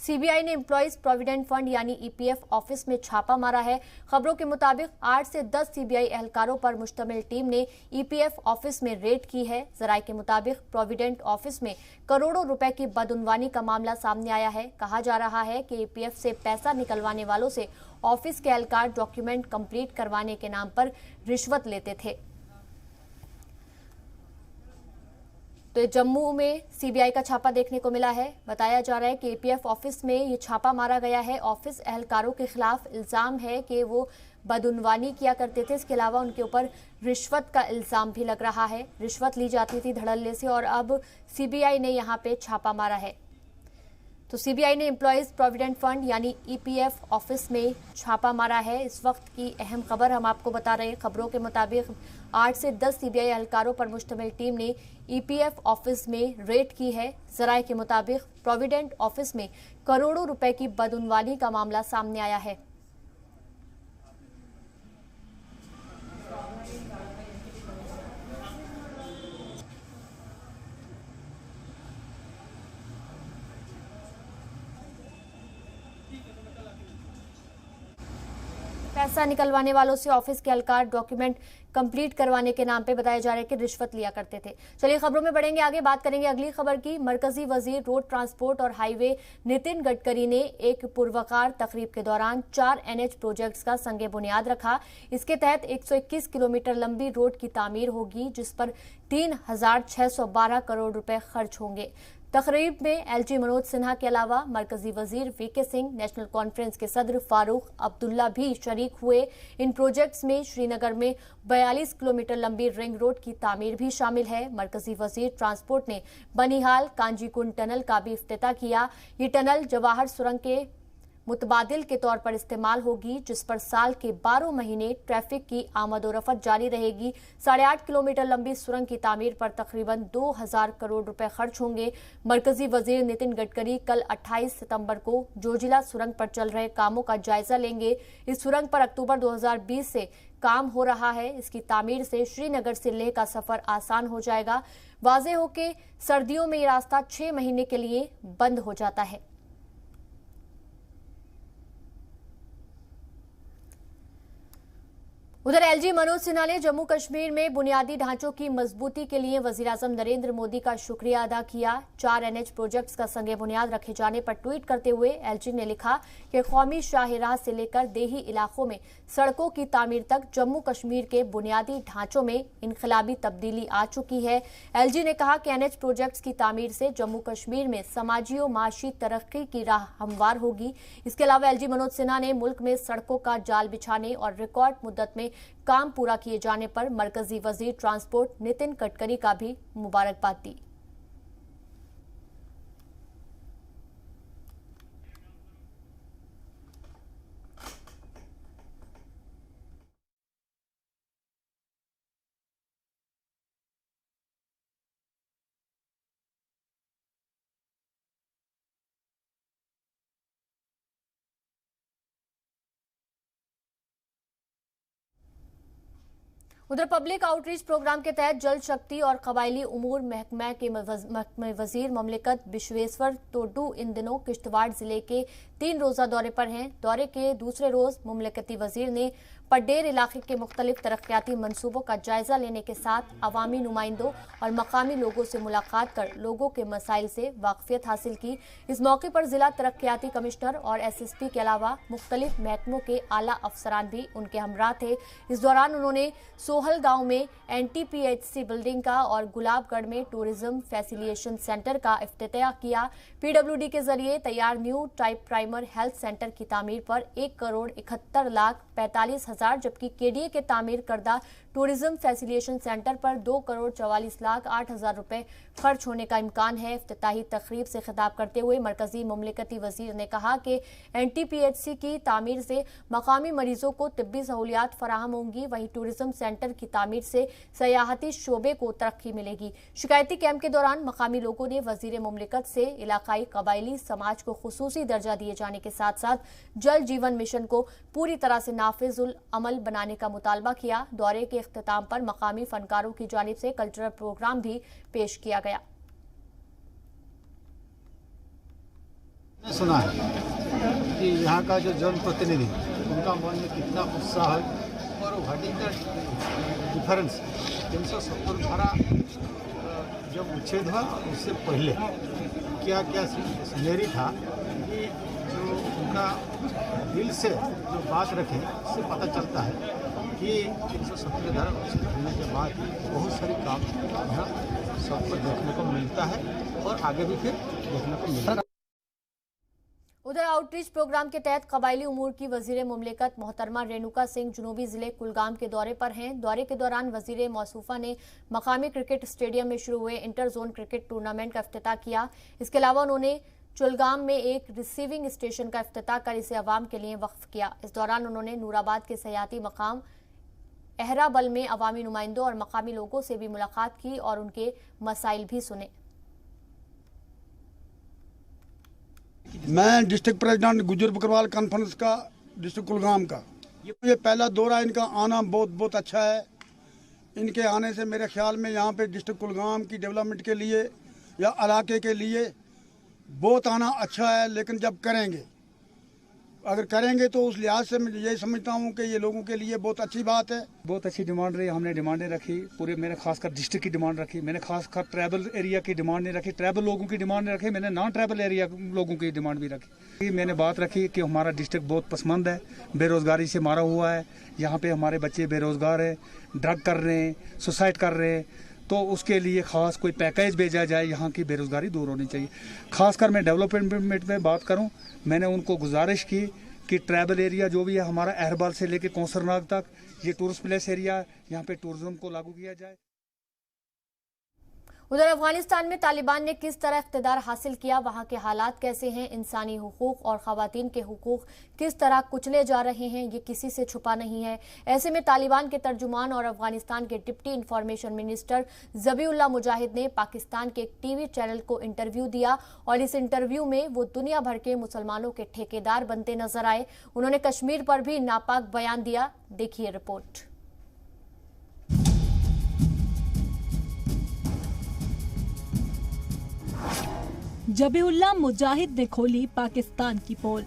CBI ने employees provident fund यानी EPF office में छापा मारा है। खबरों के मुताबिक 8 से 10 सीबीआई एहलकारों पर मुश्तमिल टीम ने ईपीएफ ऑफिस में रेड की है। जराये के मुताबिक प्रोविडेंट ऑफिस में करोड़ों रुपए की बदउनवानी का मामला सामने आया है। कहा जा रहा है कि ईपीएफ से पैसा निकलवाने वालों से ऑफिस के एहलकार डॉक्यूमेंट कंप्लीट करवाने के नाम पर रिश्वत लेते थे। तो जम्मू में सीबीआई का छापा देखने को मिला है। बताया जा रहा है कि ईपीएफ ऑफिस में ये छापा मारा गया है। ऑफिस एहलकारों के खिलाफ इल्जाम है कि वो बदउनवानी किया करते थे। इसके अलावा उनके ऊपर रिश्वत का इल्जाम भी लग रहा है। रिश्वत ली जाती थी धड़ल्ले से और अब सीबीआई ने यहाँ पे छापा मारा है। तो सीबीआई ने एम्प्लॉइज प्रोविडेंट फंड यानी ईपीएफ ऑफिस में छापा मारा है। इस वक्त की अहम खबर हम आपको बता रहे हैं। खबरों के मुताबिक 8 से 10 सीबीआई एहलकारों पर मुश्तमिल टीम ने ईपीएफ ऑफिस में रेड की है। जराये के मुताबिक प्रोविडेंट ऑफिस में करोड़ों रुपए की बदउनवानी का मामला सामने आया है। पैसा निकलवाने वालों से ऑफिस के एहलकार डॉक्यूमेंट कंप्लीट करवाने के नाम पे बताया जा रहा है कि रिश्वत लिया करते थे। चलिए खबरों में बढ़ेंगे आगे, बात करेंगे अगली खबर की। मरकजी वजीर रोड ट्रांसपोर्ट और हाईवे नितिन गडकरी ने एक पुरवकार तकरीब के दौरान 4 एनएच प्रोजेक्ट्स का संगे बुनियाद रखा। इसके तहत 121 किलोमीटर लंबी रोड की तामीर होगी, जिस पर 3612 करोड़ रुपए खर्च होंगे। तकरीब में एलजी मनोज सिन्हा के अलावा मरकजी वजीर वीके सिंह, नेशनल कॉन्फ्रेंस के सदर फारूक अब्दुल्ला भी शरीक हुए। इन प्रोजेक्ट्स में श्रीनगर में 42 किलोमीटर लंबी रिंग रोड की तामीर भी शामिल है। मरकजी वजीर ट्रांसपोर्ट ने बनिहाल कांजीकुंड टनल का भी इफ्तिताह किया। ये टनल जवाहर सुरंग के मुतबादिल के तौर पर इस्तेमाल होगी, जिस पर साल के 12 महीने ट्रैफिक की आमदोरफ्त जारी रहेगी। 8.5 किलोमीटर लंबी सुरंग की तामीर पर तकरीबन 2000 करोड़ रुपए खर्च होंगे। मरकजी वजीर नितिन गडकरी कल 28 सितंबर को जोजिला सुरंग पर चल रहे कामों का जायजा लेंगे। इस सुरंग पर अक्टूबर 2020 से काम हो रहा है। इसकी तामीर से श्रीनगर से लेह का सफर आसान हो जाएगा। वाज़ेह हो कि सर्दियों में ये रास्ता 6 महीने के लिए बंद हो जाता है। उधर एलजी मनोज सिन्हा ने जम्मू कश्मीर में बुनियादी ढांचों की मजबूती के लिए वजीर-आजम नरेंद्र मोदी का शुक्रिया अदा किया। 4 एनएच प्रोजेक्ट्स का संगे बुनियाद रखे जाने पर ट्वीट करते हुए एलजी ने लिखा कि कौमी शाहराह से लेकर देही इलाकों में सड़कों की तामीर तक जम्मू कश्मीर के बुनियादी ढांचों में इनकलाबी तब्दीली आ चुकी है। एलजी ने कहा कि एनएच प्रोजेक्ट्स की तामीर से जम्मू कश्मीर में समाजी और माशी तरक्की की राह हमवार होगी। इसके अलावा एलजी मनोज सिन्हा ने मुल्क में सड़कों का जाल बिछाने और रिकॉर्ड मुद्दत में काम पूरा किए जाने पर मरकजी वजीर ट्रांसपोर्ट नितिन गडकरी का भी मुबारकबाद दी। उधर पब्लिक आउटरीच प्रोग्राम के तहत जल शक्ति और कबायली उमूर महकमा के वजीर ममलिकत विश्वेश्वर तोडू इन दिनों किश्तवाड़ जिले के 3 रोजा दौरे पर हैं। दौरे के दूसरे रोज मुमलिकती वजीर ने पड्डेर इलाके के मुख्तलिफ तरक्याती मंसूबों का जायजा लेने के साथ अवामी नुमाइंदों और मकामी लोगों से मुलाकात कर लोगों के मसाइल से वाकफियत हासिल की। इस मौके पर जिला तरक्याती कमिश्नर और एसएसपी के अलावा मुख्तलिफ महकमों के आला अफसरान भी उनके हमराह थे। इस दौरान उन्होंने सोहल गांव में एनटीपीएचसी बिल्डिंग का और गुलाबगढ़ में टूरिज्म फैसिलिटेशन सेंटर का इफ्तिताह किया। पीडब्ल्यूडी के जरिए तैयार new type primer health centre की तामीर पर 1,71,45,000, जबकि केडीए के तामीर करदा टूरिज्म फैसिलिटेशन सेंटर पर 2,44,08,000 रुपए खर्च होने का इम्कान है। इफ्तिताही तकरीब से खिताब करते हुए मरकजी मुमलिकती वजीर ने कहा कि एनटीपीएचसी की तामीर से मकामी मरीजों को तिब्बी सहूलियात फराहम होंगी। वहीं टूरिज्म सेंटर की तामीर से सयाहती शोबे को तरक्की मिलेगी। शिकायती कैंप के दौरान मकामी लोगों ने वजीर मुमलिकत से इलाकाई कबायली समाज को खुसूसी दर्जा दिए जाने के साथ साथ जल जीवन मिशन को पूरी तरह से नाफिजुल अमल बनाने का मुतालबा किया। दौरे के इख्तिताम पर मकामी फनकारों की जानिब से कल्चरल प्रोग्राम भी पेश किया गया। सुना है कि यहाँ का जो जनप्रतिनिधि उनका मन में कितना उत्साह है और व्हाट इज द डिफरेंस 370 धारा जब उच्छेद हुआ उससे पहले क्या क्या सीनरी था कि जो उनका दिल से जो बात रखे उससे पता चलता है कि 370 धारा उच्छेद होने के बाद बहुत सारे काम यहाँ सबको देखने को मिलता है और आगे भी फिर देखने को मिलता है। उधर आउटरीच प्रोग्राम के तहत कबायली उमूर की वजीर मुमलिकत मोहतरमा रेणुका सिंह जुनूबी जिले कुलगाम के दौरे पर हैं। दौरे के दौरान वजीर मौसूफा ने मकामी क्रिकेट स्टेडियम में शुरू हुए इंटर जोन क्रिकेट टूर्नामेंट का इफ्तिताह किया। इसके अलावा उन्होंने चुलगाम में एक रिसीविंग स्टेशन का इफ्तिताह कर इसे अवाम के लिए वक्फ किया। इस दौरान उन्होंने नूराबाद के सयाती मकाम अहराबल में अवामी नुमाइंदों और मकामी लोगों से भी मुलाकात की और उनके मसाइल भी सुने। मैं district president Gujjar Bakarwal conference का डिस्ट्रिक्ट कुलगाम का, ये मुझे पहला दौरा, इनका आना बहुत बहुत अच्छा है। इनके आने से मेरे ख्याल में यहाँ पे डिस्ट्रिक्ट कुलगाम की डेवलपमेंट के लिए या इलाके के लिए बहुत आना अच्छा है। लेकिन जब करेंगे, अगर करेंगे तो उस लिहाज से मैं यही समझता हूँ कि ये लोगों के लिए बहुत अच्छी बात है। बहुत अच्छी डिमांड रही, हमने डिमांडें रखी, पूरे मैंने खासकर डिस्ट्रिक्ट की डिमांड रखी, मैंने खासकर ट्राइबल एरिया की डिमांड नहीं रखी, ट्राइबल लोगों की डिमांड नहीं रखी, मैंने नॉन ट्राइबल एरिया लोगों की डिमांड भी रखी। मैंने बात रखी कि हमारा डिस्ट्रिक्ट बहुत पसंद है, बेरोजगारी से मारा हुआ है, यहाँ पे हमारे बच्चे बेरोजगार हैं, ड्रग कर रहे हैं, सुसाइड कर रहे हैं, तो उसके लिए खास कोई पैकेज भेजा जाए, यहाँ की बेरोजगारी दूर होनी चाहिए। खासकर मैं डेवलपमेंट में बात करूँ, मैंने उनको गुजारिश की कि ट्राइबल एरिया जो भी है हमारा अहरबाल से लेकर कौसरनाग तक, ये टूरिस्ट प्लेस एरिया है, यहाँ पे टूरिज्म को लागू किया जाए। उधर अफगानिस्तान में तालिबान ने किस तरह इख्तिदार हासिल किया, वहां के हालात कैसे हैं, इंसानी हुकूक और खवातीन के हुकूक किस तरह कुचले जा रहे हैं, ये किसी से छुपा नहीं है। ऐसे में तालिबान के तर्जुमान और अफगानिस्तान के डिप्टी इंफॉर्मेशन मिनिस्टर ज़बीउल्लाह मुजाहिद ने पाकिस्तान के एक टीवी चैनल को इंटरव्यू दिया और इस इंटरव्यू में वो दुनिया भर के मुसलमानों के ठेकेदार बनते नजर आए। उन्होंने कश्मीर पर भी नापाक बयान दिया। देखिए रिपोर्ट। ज़बीउल्लाह मुजाहिद ने खोली पाकिस्तान की पोल।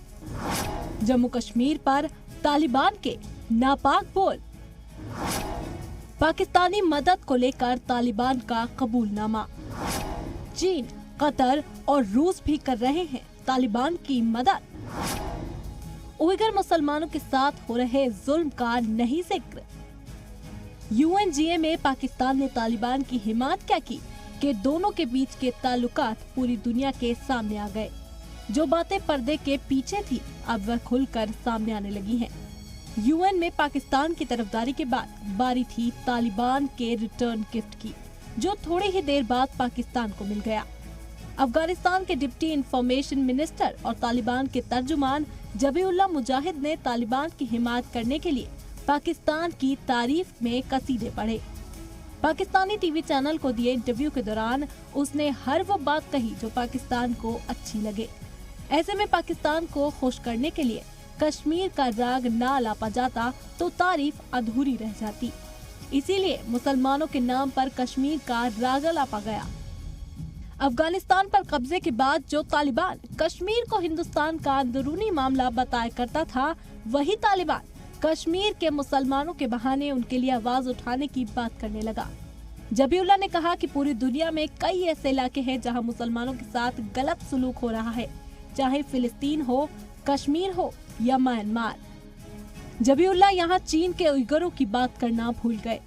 जम्मू कश्मीर पर तालिबान के नापाक बोल। पाकिस्तानी मदद को लेकर तालिबान का कबूलनामा। चीन, कतर और रूस भी कर रहे हैं तालिबान की मदद। उइगर मुसलमानों के साथ हो रहे जुल्म का नहीं जिक्र। UNGA में पाकिस्तान ने तालिबान की हिमायत क्या की कि दोनों के बीच के ताल्लुकात पूरी दुनिया के सामने आ गए। जो बातें पर्दे के पीछे थी अब वह खुलकर सामने आने लगी हैं। UN में पाकिस्तान की तरफदारी के बाद बारी थी तालिबान के रिटर्न गिफ्ट की, जो थोड़ी ही देर बाद पाकिस्तान को मिल गया। अफगानिस्तान के डिप्टी इंफॉर्मेशन मिनिस्टर और तालिबान के तर्जुमान ज़बीउल्लाह मुजाहिद ने तालिबान की हिमायत करने के लिए पाकिस्तान की तारीफ में कसीदे पढ़े। पाकिस्तानी टीवी चैनल को दिए इंटरव्यू के दौरान उसने हर वो बात कही जो पाकिस्तान को अच्छी लगे। ऐसे में पाकिस्तान को खुश करने के लिए कश्मीर का राग ना लापा जाता तो तारीफ अधूरी रह जाती। इसीलिए मुसलमानों के नाम पर कश्मीर का राग लापा गया। अफगानिस्तान पर कब्जे के बाद जो तालिबान कश्मीर को हिंदुस्तान का अंदरूनी मामला बताया करता था, वही तालिबान कश्मीर के मुसलमानों के बहाने उनके लिए आवाज उठाने की बात करने लगा। ज़बीउल्लाह ने कहा कि पूरी दुनिया में कई ऐसे इलाके हैं जहां मुसलमानों के साथ गलत सुलूक हो रहा है, चाहे फिलिस्तीन हो, कश्मीर हो या म्यांमार। ज़बीउल्लाह यहां चीन के उइगरों की बात करना भूल गए।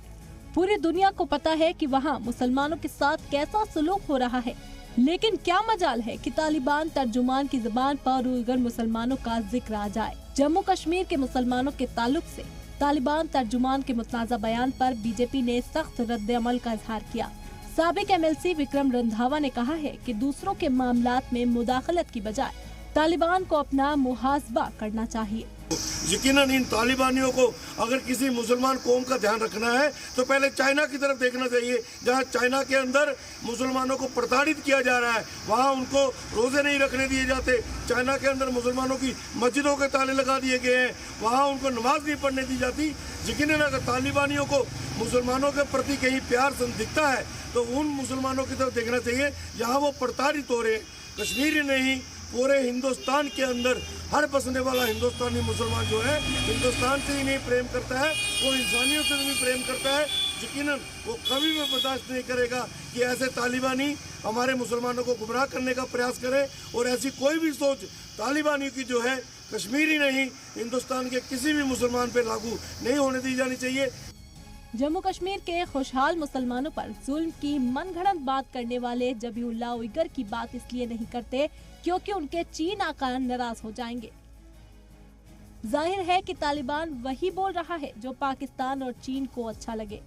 पूरी दुनिया को पता है कि वहां मुसलमानों के साथ कैसा सुलूक हो रहा है, लेकिन क्या मजाल है कि तालिबान तर्जुमान की जुबान पर उइगर मुसलमानों का जिक्र आ जाए। जम्मू कश्मीर के मुसलमानों के ताल्लुक से तालिबान तर्जुमान के मुतनाज़ा बयान पर बीजेपी ने सख्त रद्द-ए-अमल का इजहार किया। साबिक MLC विक्रम रंधावा ने कहा है कि दूसरों के मामलात में मुदाखलत की बजाय तालिबान को अपना मुहासबा करना चाहिए। यकीनन इन तालिबानियों को अगर किसी मुसलमान कौम का ध्यान रखना है तो पहले चाइना की तरफ देखना चाहिए, जहां चाइना के अंदर मुसलमानों को प्रताड़ित किया जा रहा है, वहां उनको रोजे नहीं रखने दिए जाते। चाइना के अंदर मुसलमानों की मस्जिदों के ताले लगा दिए गए हैं, वहां उनको नमाज नहीं पढ़ने दी जाती। यकीनन अगर तालिबानियों को मुसलमानों के प्रति कहीं प्यार दिखता है तो उन मुसलमानों की तरफ देखना चाहिए जहाँ वो प्रताड़ित हो रहे। कश्मीर ही नहीं, पूरे हिंदुस्तान के अंदर हर बसने वाला हिंदुस्तानी मुसलमान जो है हिंदुस्तान से ही नहीं प्रेम करता है, वो इंसानियत से भी प्रेम करता है। यकीनन वो कभी भी बर्दाश्त नहीं करेगा कि ऐसे तालिबानी हमारे मुसलमानों को गुमराह करने का प्रयास करे, और ऐसी कोई भी सोच तालिबानी की जो है कश्मीरी नहीं हिंदुस्तान के किसी भी मुसलमान पे लागू नहीं होने दी जानी चाहिए। जम्मू कश्मीर के खुशहाल मुसलमानों पर जुल्म की मनगढ़ंत बात करने वाले जबीउल्लाह उइगर की बात इसलिए नहीं करते क्योंकि उनके चीन आका नाराज हो जाएंगे। जाहिर है कि तालिबान वही बोल रहा है जो पाकिस्तान और चीन को अच्छा लगे।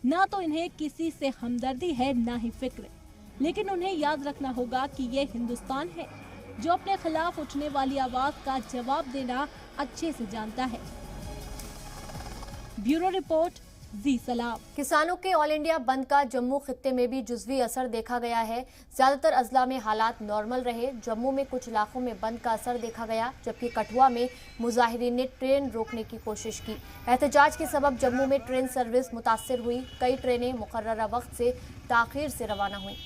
ना तो इन्हें किसी से हमदर्दी है ना ही फिक्र, लेकिन उन्हें याद रखना होगा कि ये हिंदुस्तान है जो अपने खिलाफ उठने वाली आवाज का जवाब देना अच्छे से जानता है। ब्यूरो रिपोर्ट, जी सलाम। किसानों के ऑल इंडिया बंद का जम्मू खित्ते में भी जुज़वी असर देखा गया है। ज्यादातर अजला में हालात नॉर्मल रहे। जम्मू में कुछ इलाकों में बंद का असर देखा गया, जबकि कठुआ में मुजाहिरीन ने ट्रेन रोकने की कोशिश की। एहतजाज के सबब जम्मू में ट्रेन सर्विस मुतासर हुई। कई ट्रेनें मुकर्ररा वक्त से ताखीर से रवाना हुई।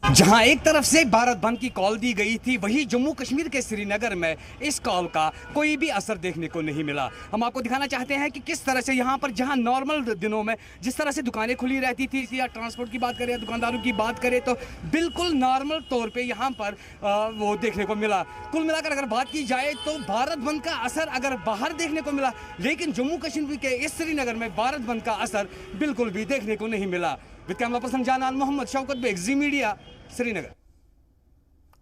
जहां एक तरफ से भारत बंद की कॉल दी गई थी, वहीं जम्मू कश्मीर के श्रीनगर में इस कॉल का कोई भी असर देखने को नहीं मिला। हम आपको दिखाना चाहते हैं कि किस तरह से यहां पर जहां नॉर्मल दिनों में जिस तरह से दुकानें खुली रहती थी, या ट्रांसपोर्ट की बात करें या दुकानदारों की बात करें, तो बिल्कुल नॉर्मल तौर पे यहां पर वो देखने को मिला। कुल मिलाकर अगर बात की जाए तो भारत बंद का असर अगर बाहर देखने को मिला, लेकिन जम्मू कश्मीर के इस श्रीनगर में भारत बंद का असर बिल्कुल भी देखने को नहीं मिला। With camera person Janan Mohammad, Shaukat Baig, Zee Media, Srinagar.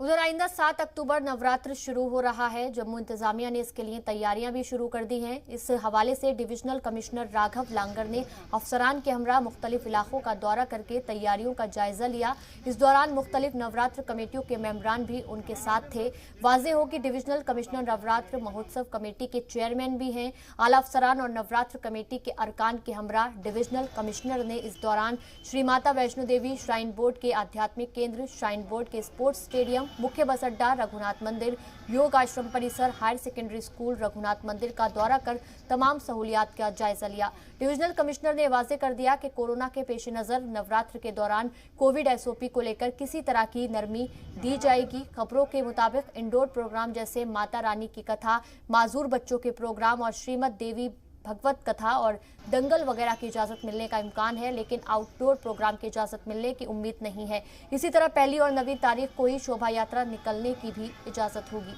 उधर आइंदा 7 अक्टूबर नवरात्र शुरू हो रहा है। जम्मू इंतजामिया ने इसके लिए तैयारियां भी शुरू कर दी हैं। इस हवाले से डिविजनल कमिश्नर राघव लांगर ने अफसरान के हमरा मुख्तलिफ इलाकों का दौरा करके तैयारियों का जायजा लिया। इस दौरान मुख्तलिफ नवरात्र कमेटियों के मेंबरान भी उनके साथ थे। वाज़ेह हो कि डिविजनल कमिश्नर नवरात्र महोत्सव कमेटी के चेयरमैन भी हैं। आला अफसरान और नवरात्र कमेटी के अरकान के हमरा डिविजनल कमिश्नर ने इस दौरान श्री माता वैष्णो देवी श्राइन बोर्ड के आध्यात्मिक केंद्र, श्राइन बोर्ड के स्पोर्ट्स स्टेडियम, मुख्य बस अड्डा, रघुनाथ मंदिर, योग आश्रम परिसर, हायर सेकेंडरी स्कूल रघुनाथ मंदिर का दौरा कर तमाम सहूलियात का जायजा लिया। डिविजनल कमिश्नर ने वाज़ेह कर दिया कि कोरोना के पेश नज़र नवरात्र के दौरान कोविड SOP को लेकर किसी तरह की नरमी दी जाएगी। खबरों के मुताबिक इंडोर प्रोग्राम जैसे माता रानी की कथा, माजूर बच्चों के प्रोग्राम और श्रीमद देवी भगवत कथा और दंगल वगैरह की इजाज़त मिलने का इम्कान है, लेकिन आउटडोर प्रोग्राम की इजाज़त मिलने की उम्मीद नहीं है। इसी तरह 1 और 9 तारीख को ही शोभा यात्रा निकलने की भी इजाज़त होगी।